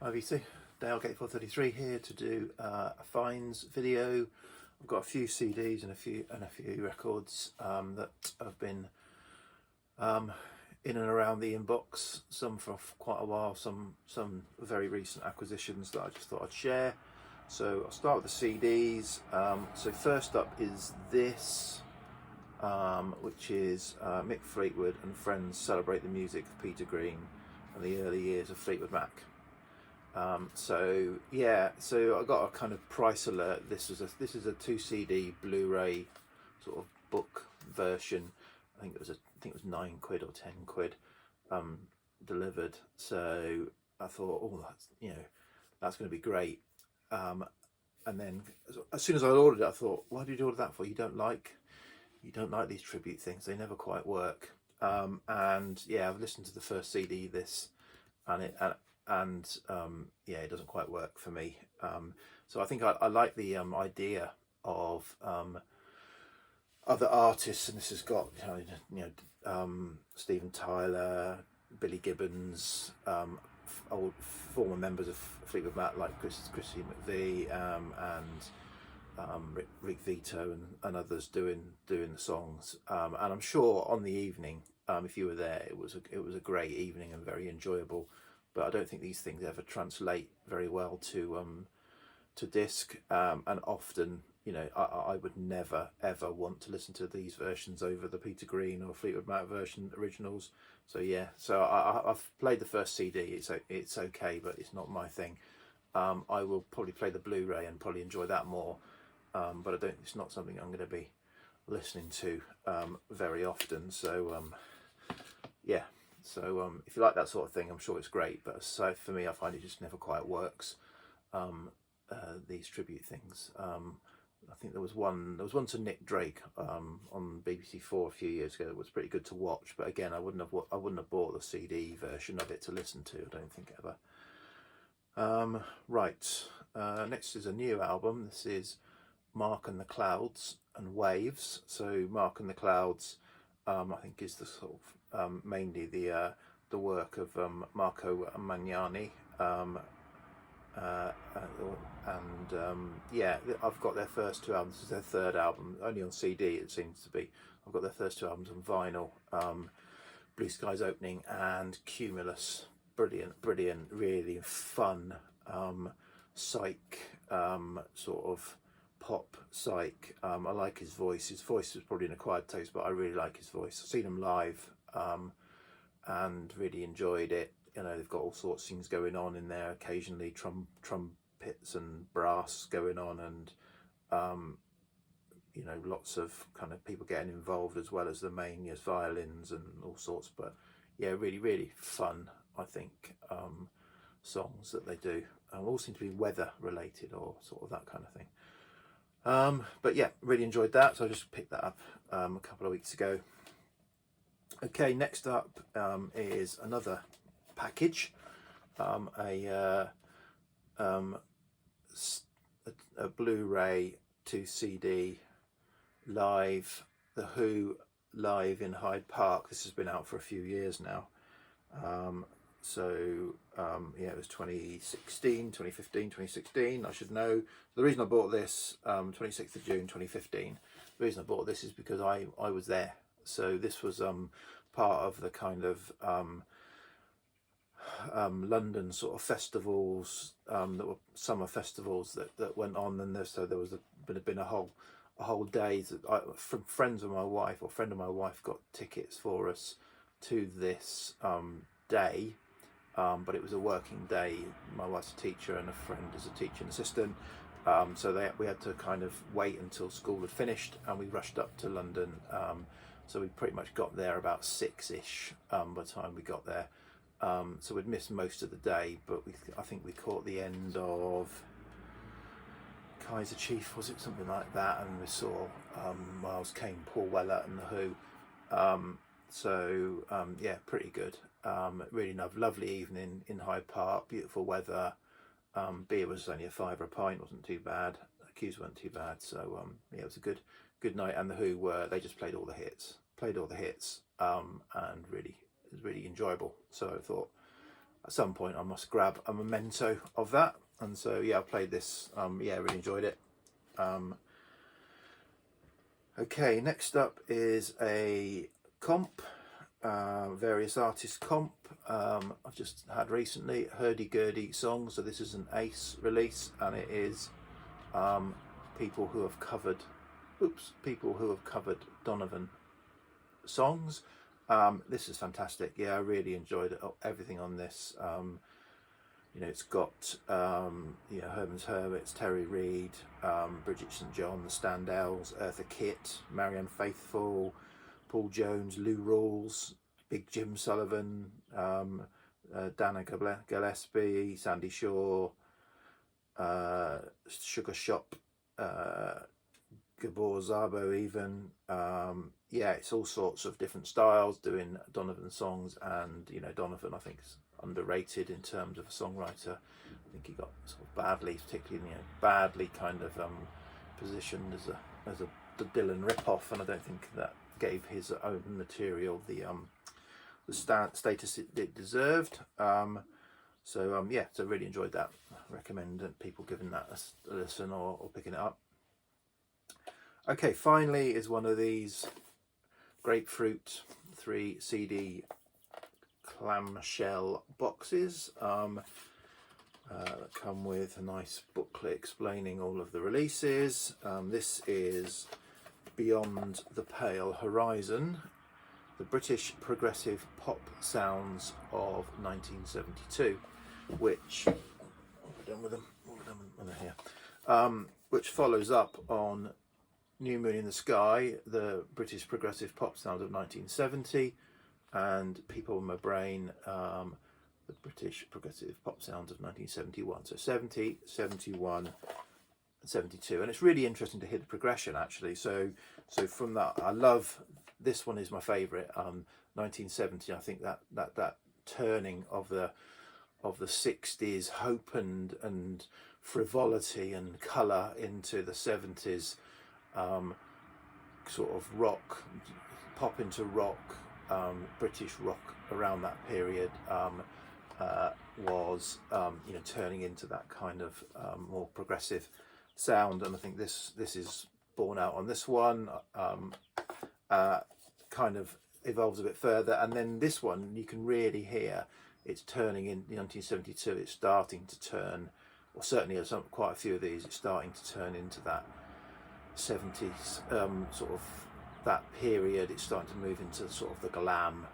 Hi VC, Dale Gatefold 33 here to do a finds video. I've got a few CDs and a few records that have been in and around the inbox. Some for quite a while, some very recent acquisitions that I just thought I'd share. So I'll start with the CDs. So first up is this, which is Mick, Fleetwood and Friends Celebrate the Music of Peter Green and the Early Years of Fleetwood Mac. So I got a kind of price alert. This is a 2 CD Blu-ray sort of book version. I think it was £9 or £10 delivered. So I thought, oh, that's going to be great. And then as soon as I ordered it, I thought, why did you order that for? You don't like these tribute things. They never quite work. And yeah, I've listened to the first CD, this, and it doesn't quite work for me. So I think I like the idea of other artists, and this has got Steven Tyler, Billy Gibbons, old former members of Fleetwood Mac like Chrissy McVie, and Rick Vito and others doing the songs. And I'm sure on the evening, if you were there, it was a great evening and very enjoyable. But I don't think these things ever translate very well to disc, and often, I would never ever want to listen to these versions over the Peter Green or Fleetwood Mac version originals. So yeah, so I've played the first CD. It's okay, but it's not my thing. I will probably play the Blu-ray and probably enjoy that more, but it's not something I'm going to be listening to very often. So yeah. So if you like that sort of thing, I'm sure it's great. But so for me, I find it just never quite works. These tribute things. I think there was one to Nick Drake on BBC4 a few years ago. That was pretty good to watch. But again, I wouldn't have bought the CD version of it to listen to. I don't think ever. Right. Next is a new album. This is Mark and the Clouds and Waves. So Mark and the Clouds, I think, is the sort of mainly the work of Marco Magnani, I've got their first 2 albums. This is their third album, only on CD it seems to be. I've got their first 2 albums on vinyl, Blue Skies Opening and Cumulus. Brilliant, really fun psych, sort of pop psych. I like his voice. His voice is probably an acquired taste, but I really like his voice. I've seen him live and really enjoyed it. They've got all sorts of things going on in there, occasionally trumpets and brass going on, and lots of kind of people getting involved as well as the main violins and all sorts. But yeah, really fun, I think, songs that they do. All seem to be weather related or sort of that kind of thing. But yeah, really enjoyed that. So I just picked that up a couple of weeks ago. Okay, next up is another package, a Blu-ray 2 CD live, The Who live in Hyde Park. This has been out for a few years now. It was 2016, 2015, 2016, I should know. The reason I bought this, 26th of June 2015, the reason I bought this is because I was there. So this was part of the kind of London sort of festivals, that were summer festivals that went on, and there was been a whole day that from friends of my wife, or friend of my wife, got tickets for us to this day. But it was a working day. My wife's a teacher and a friend is a teaching assistant. So we had to kind of wait until school had finished, and we rushed up to London. So we pretty much got there about 6-ish by the time we got there. So we'd missed most of the day, but I think we caught the end of Kaiser Chief, was it, something like that, and we saw Miles Kane, Paul Weller and The Who. Yeah, pretty good. Really lovely evening in Hyde Park, beautiful weather. Beer was only £5 a pint, wasn't too bad. The queues weren't too bad. So yeah, it was a good night. And The Who they just played all the hits, and it was really enjoyable. So I thought at some point I must grab a memento of that. And so yeah, I played this. Yeah, really enjoyed it. Okay, next up is a comp, various artists comp. I've just had recently Hurdy-Gurdy songs. So this is an Ace release, and it is people who have covered Donovan songs. This is fantastic. Yeah, I really enjoyed it, everything on this. You know, it's got you know, Herman's Hermits, Terry Reid, Bridget St John, the Standells, Eartha Kitt, Marianne Faithfull, Paul Jones, Lou Rawls, Big Jim Sullivan, Dana Gillespie, Sandy Shaw, Sugar Shop, Gabor Szabo even. Yeah, it's all sorts of different styles doing Donovan songs, and you know, Donovan I think is underrated in terms of a songwriter. I think he got sort of badly, particularly, you know, badly kind of positioned as a Dylan ripoff, and I don't think that gave his own material the status it deserved. So yeah, so really enjoyed that. I recommend people giving that a listen or picking it up. Okay, finally is one of these Grapefruit 3 CD clamshell boxes that come with a nice booklet explaining all of the releases. This is Beyond the Pale Horizon, the British progressive pop sounds of 1972, which what have we done with them? What have we done with them here? Which follows up on New Moon in the Sky, the British progressive pop sound of 1970, and People in My Brain, the British progressive pop sounds of 1971. So 70, 71, and 72. And it's really interesting to hear the progression, actually. So from that, I love, this one is my favourite. 1970, I think that turning of the 60s hope and frivolity and colour into the 70s, sort of rock, pop into rock, British rock around that period, was you know, turning into that kind of more progressive sound, and I think this is borne out on this one. Kind of evolves a bit further, and then this one you can really hear it's turning in 1972. It's starting to turn, or certainly quite a few of these, it's starting to turn into that 70s sort of that period. It's starting to move into sort of the glam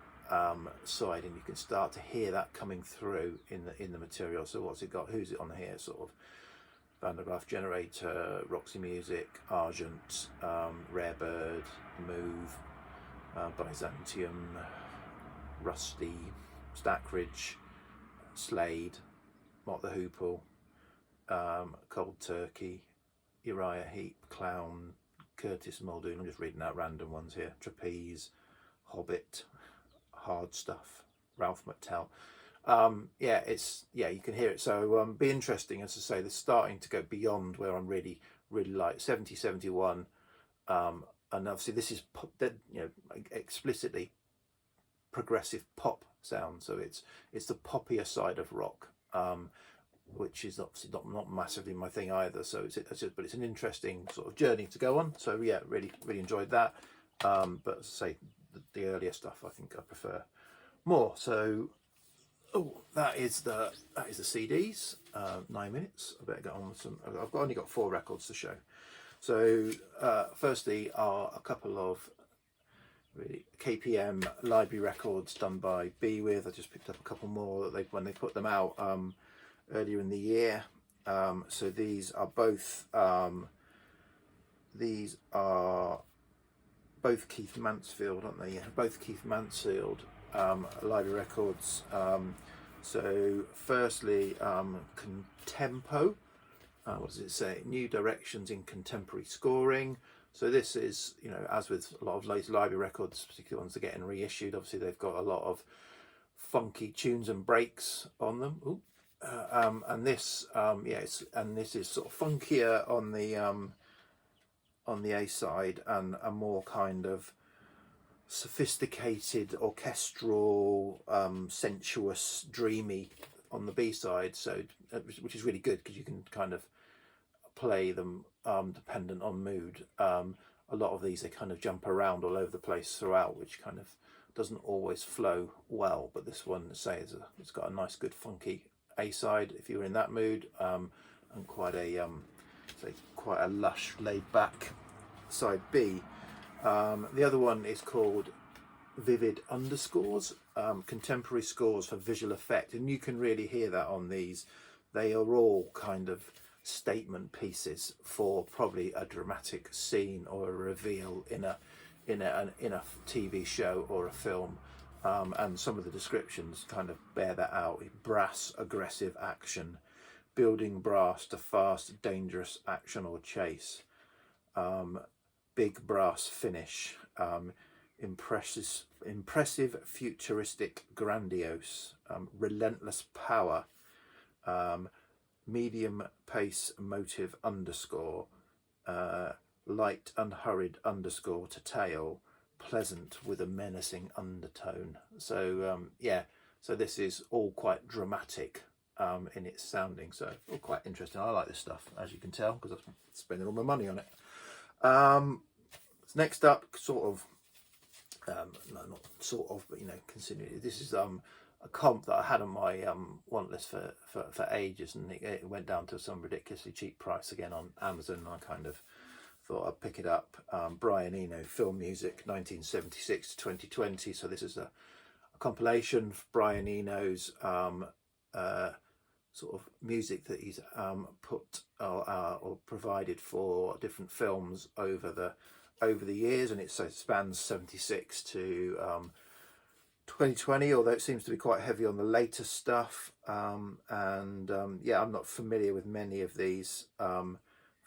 side, and you can start to hear that coming through in the material. So what's it got? Who's it on here? Sort of Van der Graaf Generator, Roxy Music, Argent, Rare Bird, Move, Byzantium, Rusty, Stackridge, Slade, Mott the Hoople, Cold Turkey, Uriah Heep, Clown, Curtis Muldoon. I'm just reading out random ones here. Trapeze, Hobbit, Hard Stuff, Ralph McTell. Yeah, you can hear it. So be interesting, as I say, they're starting to go beyond where I'm really like 70, 71, and obviously this is pop, you know, explicitly progressive pop sound. So it's the poppier side of rock, which is obviously not massively my thing either. So but it's an interesting sort of journey to go on. So yeah, really enjoyed that. But as I say, the earlier stuff I think I prefer more. So that is the CDs. 9 minutes. I better get on with some. I've only got 4 records to show. So firstly are a couple of really KPM library records done by Be With. I just picked up a couple more that when they put them out earlier in the year. So these are both Keith Mansfield, aren't they? Yeah, both Keith Mansfield library records. So firstly, Contempo. What does it say? New Directions in Contemporary Scoring. So this is, you know, as with a lot of later library records, particularly ones that are getting reissued, obviously they've got a lot of funky tunes and breaks on them. Ooh. And this, this is sort of funkier on the A side, and a more kind of sophisticated, orchestral, sensuous, dreamy on the B-side, so which is really good because you can kind of play them dependent on mood. A lot of these, they kind of jump around all over the place throughout, which kind of doesn't always flow well, but this one, say, it's got a nice good funky A-side if you're in that mood, and quite a say quite a lush laid back side B. The other one is called Vivid Underscores, contemporary scores for visual effect, and you can really hear that on these. They are all kind of statement pieces for probably a dramatic scene or a reveal in a TV show or a film, and some of the descriptions kind of bear that out. Brass, aggressive action, building brass to fast, dangerous action or chase, big brass finish, impressive, futuristic, grandiose, relentless power, medium pace motive underscore, light unhurried underscore to tail, pleasant with a menacing undertone. So yeah, so this is all quite dramatic in its sounding, so all quite interesting. I like this stuff, as you can tell, because I'm spending all my money on it. Next up, sort of, no, not sort of, but you know, considering this is a comp that I had on my want list for ages, and it went down to some ridiculously cheap price again on Amazon, and I kind of thought I'd pick it up. Brian Eno, film music 1976 to 2020. So this is a compilation of Brian Eno's sort of music that he's put or provided for different films over the years, and it spans 76 to 2020, although it seems to be quite heavy on the later stuff. Yeah, I'm not familiar with many of these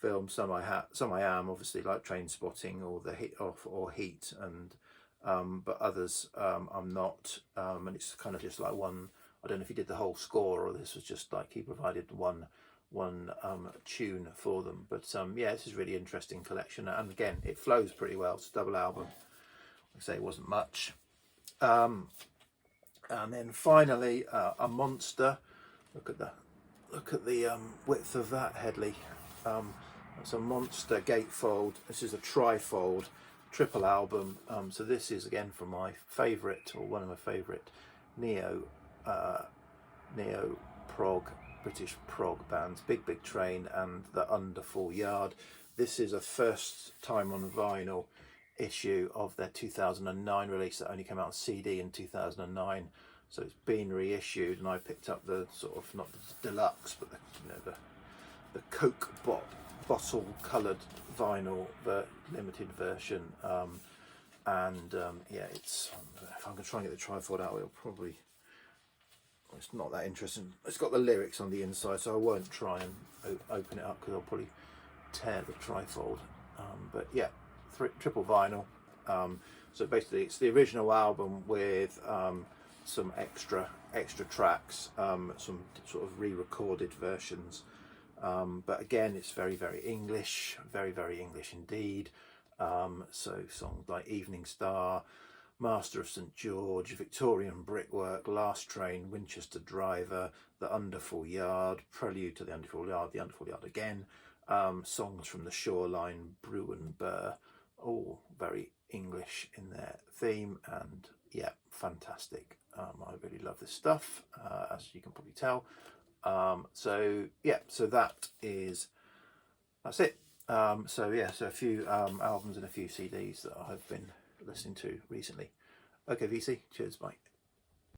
films. Some I am, obviously, like Trainspotting or Heat, and but others I'm not. And it's kind of just like one. I don't know if he did the whole score or this was just like he provided one tune for them. But yeah, this is really interesting collection, and again, it flows pretty well. It's a double album. Like I say, it wasn't much. And then finally, a monster. Look at the width of that, Headley. It's a monster Gatefold. This is a trifold triple album. So this is again from my favourite, or one of my favourite neo prog, British prog bands, Big Train and the Under Full Yard. This is a first time on vinyl issue of their 2009 release that only came out on CD in 2009. So it's been reissued, and I picked up the sort of, not the deluxe, but the Coke bottle coloured vinyl, the limited version. Yeah, it's, if I'm going to try and get the trifold out, it'll probably, it's not that interesting. It's got the lyrics on the inside, so I won't try and open it up because I'll probably tear the trifold. But yeah, triple vinyl. So basically it's the original album with some extra tracks, some sort of re-recorded versions, but again it's very English, very English indeed. So songs like Evening Star, Master of St George, Victorian Brickwork, Last Train, Winchester Driver, The Under Full Yard, Prelude to the Under Full Yard, The Under Full Yard again, songs from the Shoreline, Brew and Burr, all very English in their theme, and yeah, fantastic. I really love this stuff, as you can probably tell. So yeah, so that's it. So yeah, so a few albums and a few CDs that I've been listening to recently. Okay, VC, cheers, bye.